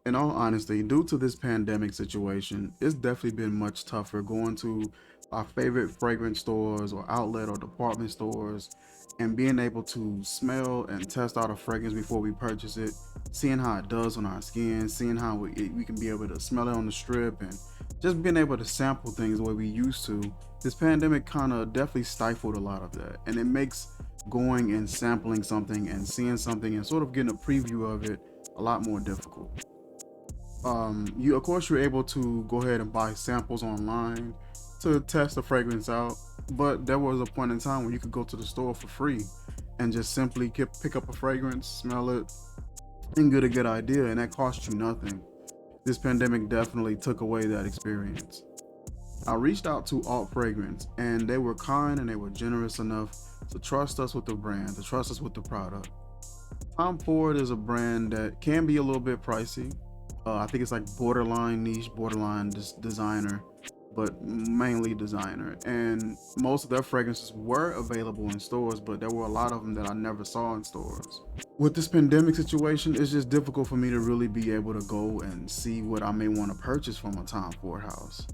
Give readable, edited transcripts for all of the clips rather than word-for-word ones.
In all honesty, due to this pandemic situation, it's definitely been much tougher going to our favorite fragrance stores or outlet or department stores and being able to smell and test out a fragrance before we purchase it, seeing how it does on our skin, seeing how we can be able to smell it on the strip, and just being able to sample things the way we used to. This pandemic kind of definitely stifled a lot of that, and it makes going and sampling something and seeing something and sort of getting a preview of it a lot more difficult. You of course you're able to go ahead and buy samples online to test the fragrance out, but there was a point in time where you could go to the store for free and just simply pick up a fragrance, smell it, and get a good idea, and that cost you nothing. This pandemic definitely took away that experience. I reached out to Alt Fragrance, and they were kind and they were generous enough to trust us with the brand, to trust us with the product. Tom Ford is a brand that can be a little bit pricey. I think it's like borderline niche, borderline designer, but mainly designer. And most of their fragrances were available in stores, but there were a lot of them that I never saw in stores. With this pandemic situation, it's just difficult for me to really be able to go and see what I may want to purchase from a Tom Ford house.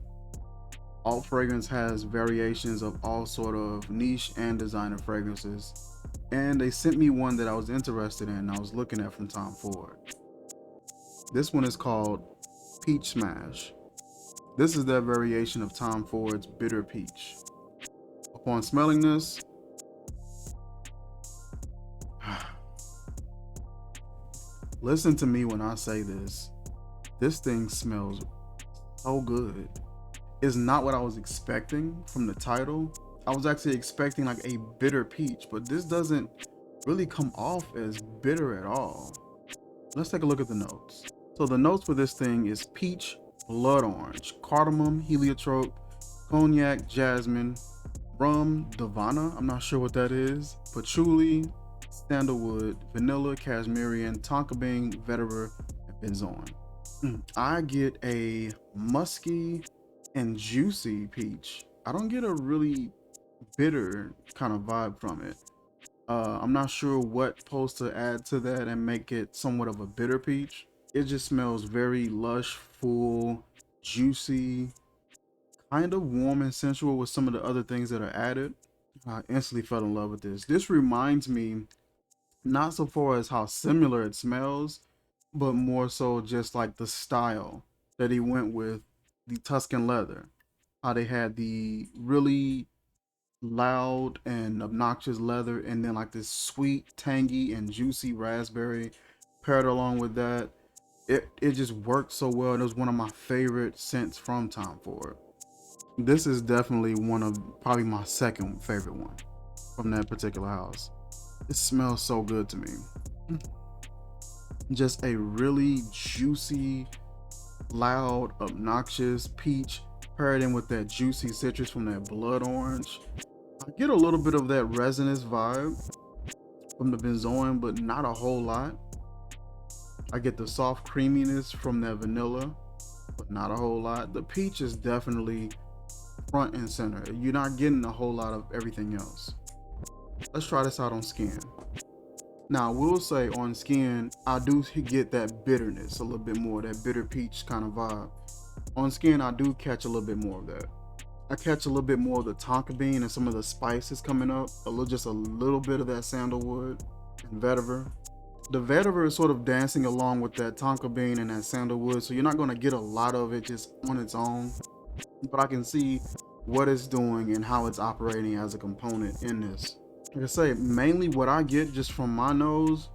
Alt Fragrance has variations of all sort of niche and designer fragrances, and they sent me one that I was interested in and I was looking at from Tom Ford. This one is called Peach Smash. This is their variation of Tom Ford's Bitter Peach. Upon smelling this, listen to me when I say this. This thing smells so good. It's not what I was expecting from the title. I was actually expecting like a bitter peach, but this doesn't really come off as bitter at all. Let's take a look at the notes. So the notes for this thing is peach, blood orange, cardamom, heliotrope, cognac, jasmine, rum, divana, I'm not sure what that is, patchouli, sandalwood, vanilla, cashmere, tonka bean, vetiver, and benzoin. I get a musky and juicy peach. I don't get a really bitter kind of vibe from it. I'm not sure what supposed to add to that and make it somewhat of a bitter peach. It just smells very lush, full, juicy, kind of warm and sensual with some of the other things that are added. I instantly fell in love with this. This reminds me not so far as how similar it smells, but more so just like the style that he went with the Tuscan leather. How they had the really loud and obnoxious leather, and then like this sweet, tangy, and juicy raspberry paired along with that. It just worked so well. It was one of my favorite scents from Tom Ford. This is definitely one of probably my second favorite one from that particular house. It smells so good to me. Just a really juicy, loud, obnoxious peach paired in with that juicy citrus from that blood orange. I get a little bit of that resinous vibe from the benzoin, but not a whole lot. I get the soft creaminess from that vanilla, but not a whole lot. The peach is definitely front and center. You're not getting a whole lot of everything else. Let's try this out on skin. Now, I will say on skin, I do get that bitterness a little bit more, that bitter peach kind of vibe. On skin, I do catch a little bit more of that. I catch a little bit more of the tonka bean and some of the spices coming up, just a little bit of that sandalwood and vetiver. The vetiver is sort of dancing along with that tonka bean and that sandalwood, so you're not going to get a lot of it just on its own, but I can see what it's doing and how it's operating as a component in this. Like I say, mainly what I get just from my nose,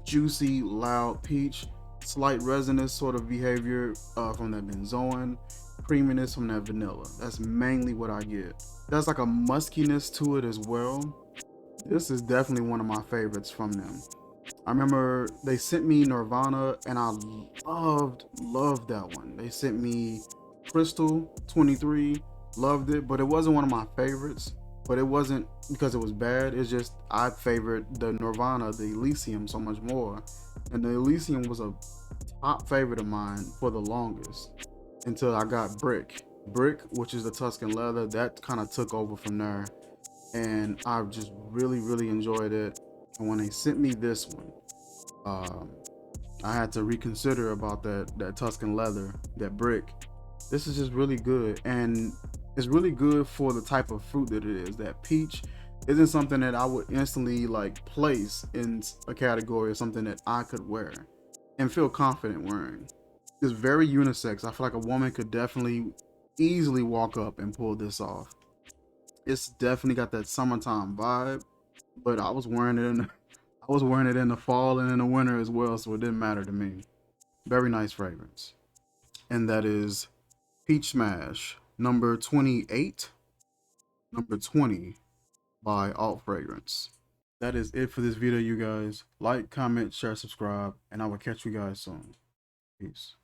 juicy, loud peach, slight resinous sort of behavior from that benzoin, creaminess from that vanilla. That's mainly what I get. There's like a muskiness to it as well. This is definitely one of my favorites from them. I remember they sent me Nirvana and I loved that one. They sent me Crystal 23, loved it, but it wasn't one of my favorites. But it wasn't because it was bad. It's just I favored the Nirvana, the Elysium, so much more. And the Elysium was a top favorite of mine for the longest until I got Brick. Brick, which is the Tuscan leather, that kind of took over from there. And I just really, really enjoyed it. And when they sent me this one, um, I had to reconsider about that Tuscan leather, that brick. This is just really good, and it's really good for the type of fruit that it is. That peach isn't something that I would instantly like place in a category of something that I could wear and feel confident wearing. It's very unisex. I feel like a woman could definitely easily walk up and pull this off. It's definitely got that summertime vibe, but I was wearing it in the fall and in the winter as well, so it didn't matter to me. Very nice fragrance. And that is Peach Smash, number 28, number 20 by Alt Fragrance. That is it for this video, you guys. Like, comment, share, subscribe, and I will catch you guys soon. Peace.